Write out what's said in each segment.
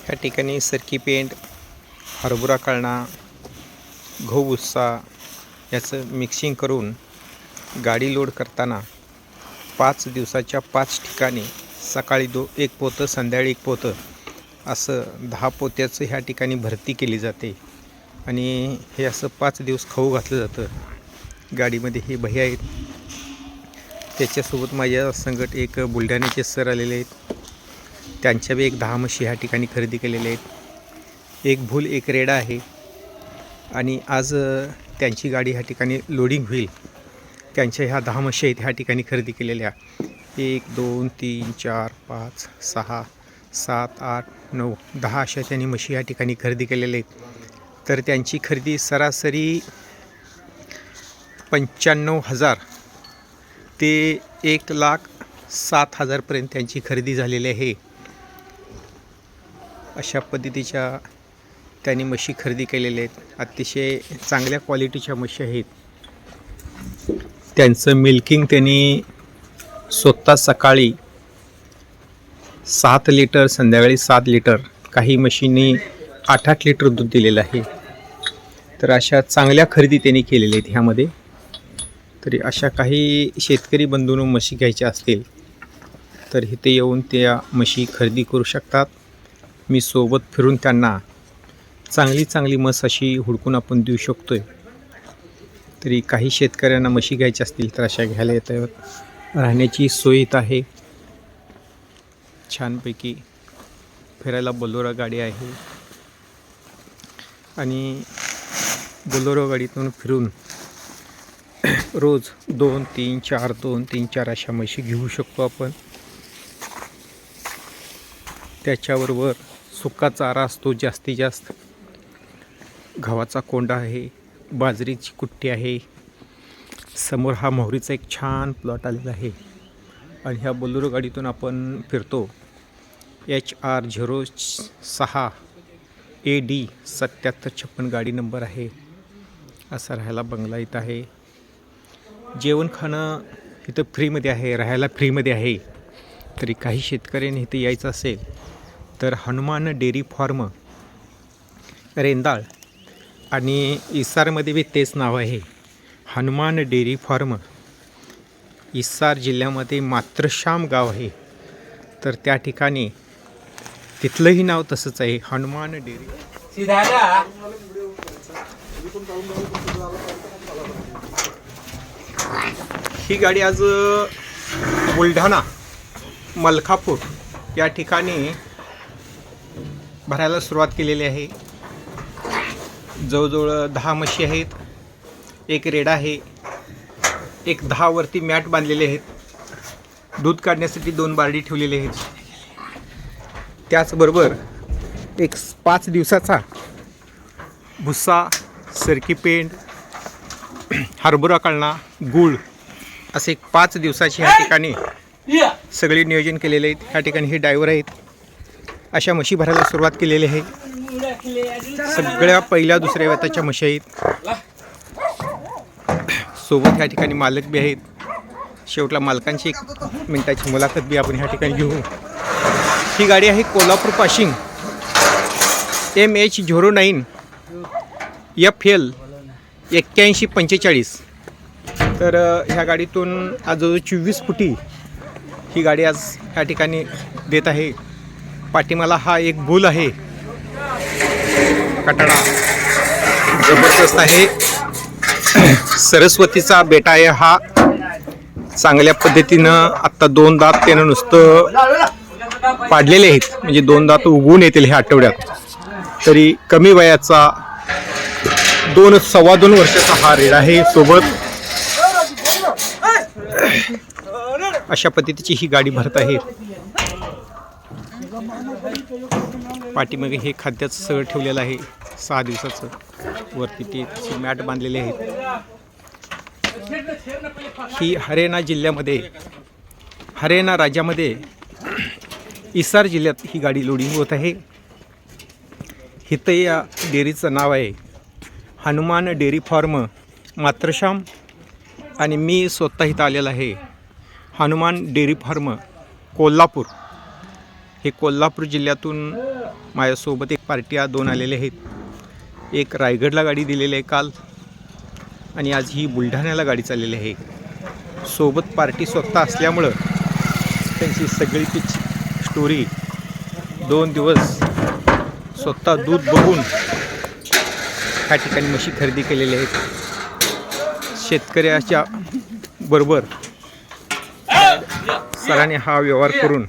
या ठिकाणी सरकी पेंड, हरभरा काळणा, गहू भुस्सा याचं मिक्सिंग करून गाडी लोड करताना 5 दिवसाच्या 5 ठिकाणी सकाळी एक पोतं, संध्याकाळी 1 पोतं असं 10 पोत्याचं ह्या ठिकाणी भरती केली जाते. आणि हे असं 5 दिवस खाऊ घातलं जातं. गाडीमध्ये हे भैया आहेत, त्याच्यासोबत माझ्या संगत एक बुलढाण्याचे सर आलेले आहेत. त्यांच्या बी एक 10 म्हशी ह्या ठिकाणी खरेदी केलेल्या आहेत. एक भूल एक रेडा आहे. आणि आज त्यांची गाडी ह्या ठिकाणी लोडिंग होईल. त्यांच्या ह्या 10 म्हशी आहेत ह्या ठिकाणी खरेदी केलेल्या. 1 2 3 4 5 6 7 8 9 10 अशा त्यांनी म्हशी ह्या ठिकाणी खरेदी केलेल्या आहेत. तर त्यांची खरेदी सरासरी 95,000 ते 1,07,000 पर्यंत त्यांची खरेदी झालेली आहे. अशा पद्धतीच्या त्यांनी म्हशी खरेदी केलेल्या आहेत. अतिशय चांगल्या क्वालिटीच्या म्हशी आहेत. त्यांचं मिल्किंग त्यांनी स्वतः सकाळी 7 लिटर, संध्याकाळी 7 लिटर, काही म्हशींनी 8-8 लिटर दूध दिलेलं आहे. तर अशा चांगल्या खरेदी त्यांनी केलेल्या आहेत ह्यामध्ये. तरी अशा काही शेतकरी बंधूंनो म्हशी घ्यायच्या असतील तर इथे येऊन त्या म्हशी खरेदी करू शकतात. मी सोबत फिरून त्यांना चांगली म्हस अशी हुडकून आपण देऊ शकतो आहे. तरी काही शेतकऱ्यांना म्हशी घ्यायच्या असतील तर अशा घ्यायला येतात. राहण्याची सोय इथं आहे. छानपैकी फिरायला बोलेरो गाडी आहे. आणि बोलेरो गाडीतून फिरून रोज 2 3 4 2 3 4 अशा म्हशी घेऊ शकतो आपण. त्याच्याबरोबर सुका चारा असतो जास्तीत जास्त. गव्हाचा कोंडा आहे, बाजरीची कुट्टी आहे. समोर हा मोहरीचा एक छान प्लॉट आलेला आहे. आणि ह्या बोलेरो गाडीतून आपण फिरतो. HR06 AD 7756 गाडी नंबर आहे. असा राहायला बंगला इथं आहे. जेवण खाणं इथं फ्रीमध्ये आहे, राहायला फ्रीमध्ये आहे. तरी काही शेतकऱ्यांनी इथं यायचं असेल तर हनुमान डेअरी फार्म रेंदाळ आणि इसारमध्ये बी तेच नाव आहे, हनुमान डेअरी फार्म. इसार जिल्ह्यामध्ये मात्रश्याम गाव आहे. तर त्या ठिकाणी तिथलंही नाव तसंच आहे, हनुमान डेअरी. ही गाडी आज बुलढाणा मलकापूर या ठिकाणी भरायला सुरुवात केलेली आहे. जवळजवळ 10 म्हशी आहेत, एक रेडा आहे, एक 10 वरती मॅट बांधलेले आहेत. दूध काढण्यासाठी 2 बारडी ठेवलेले आहेत. त्याचबरोबर एक 5 दिवसाचा भुस्सा, सरकी पेंड, हरभरा काळणा, गूळ असे 5 दिवसाची ह्या ठिकाणी सगळे नियोजन केलेले आहेत. ह्या ठिकाणी हे ड्रायव्हर आहेत. अशा म्हशी भरायला सुरुवात केलेली आहे. सगळ्या पहिल्या दुसऱ्या वेताच्या म्हशी आहेत. सोबत ह्या ठिकाणी मालक बी आहेत. शेवटला मालकांची 1 मिनिटाची मुलाखत बी आपण ह्या ठिकाणी घेऊ. ही गाडी आहे कोल्हापूर पाशिंग MH09 FL 8145. तर ह्या गाडीतून आज 24 फुटी ही गाडी आज ह्या ठिकाणी देत आहे. पाठीमाला हा एक बुल आहे, कटाडा जबरदस्त आहे. सरस्वतीचा बेटा आहे हा. चांगल्या पद्धतीनं आत्ता 2 दात त्यानं नुसतं पाडलेले आहेत, म्हणजे 2 दात उगवून येतील ह्या आठवड्यात. तरी कमी वयाचा 2-2.25 वर्षाचा हा रेड आहे. सोबत अशा पद्धतीची ही गाडी भरत आहे. पाठीमागे हे खाद्याचं सगळं ठेवलेलं आहे 6 दिवसाचं. वरती ते मॅट बांधलेले आहेत. ही हरियाणा जिल्ह्यामध्ये, हरियाणा राज्यामध्ये इसार जिल्ह्यात ही गाडी लोडिंग होत आहे. इथं या डेअरीचं नाव आहे हनुमान डेअरी फार्म मात्रश्याम. आणि मी स्वतः इथं आलेला आहे. Hanuman dairy farm Kolhapur. हे कोल्हापूर जिल्ह्यातून माझ्यासोबत एक पार्टी आज 2 आलेले आहेत. एक रायगडला गाडी दिलेली आहे काल आणि आज ही बुलढाण्याला गाडी चाललेली आहे. सोबत पार्टी स्वतः असल्यामुळं त्यांची सगळी स्टोरी 2 दिवस स्वतः दूध बघून ह्या ठिकाणी म्हशी खरेदी केलेल्या आहेत. शेतकऱ्याच्या बरोबर सरांनी हा व्यवहार करून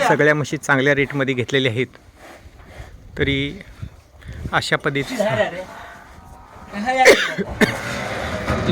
सगळ्या म्हशी चांगल्या रेटमध्ये घेतलेल्या आहेत. तरी अशा पद्धतीचा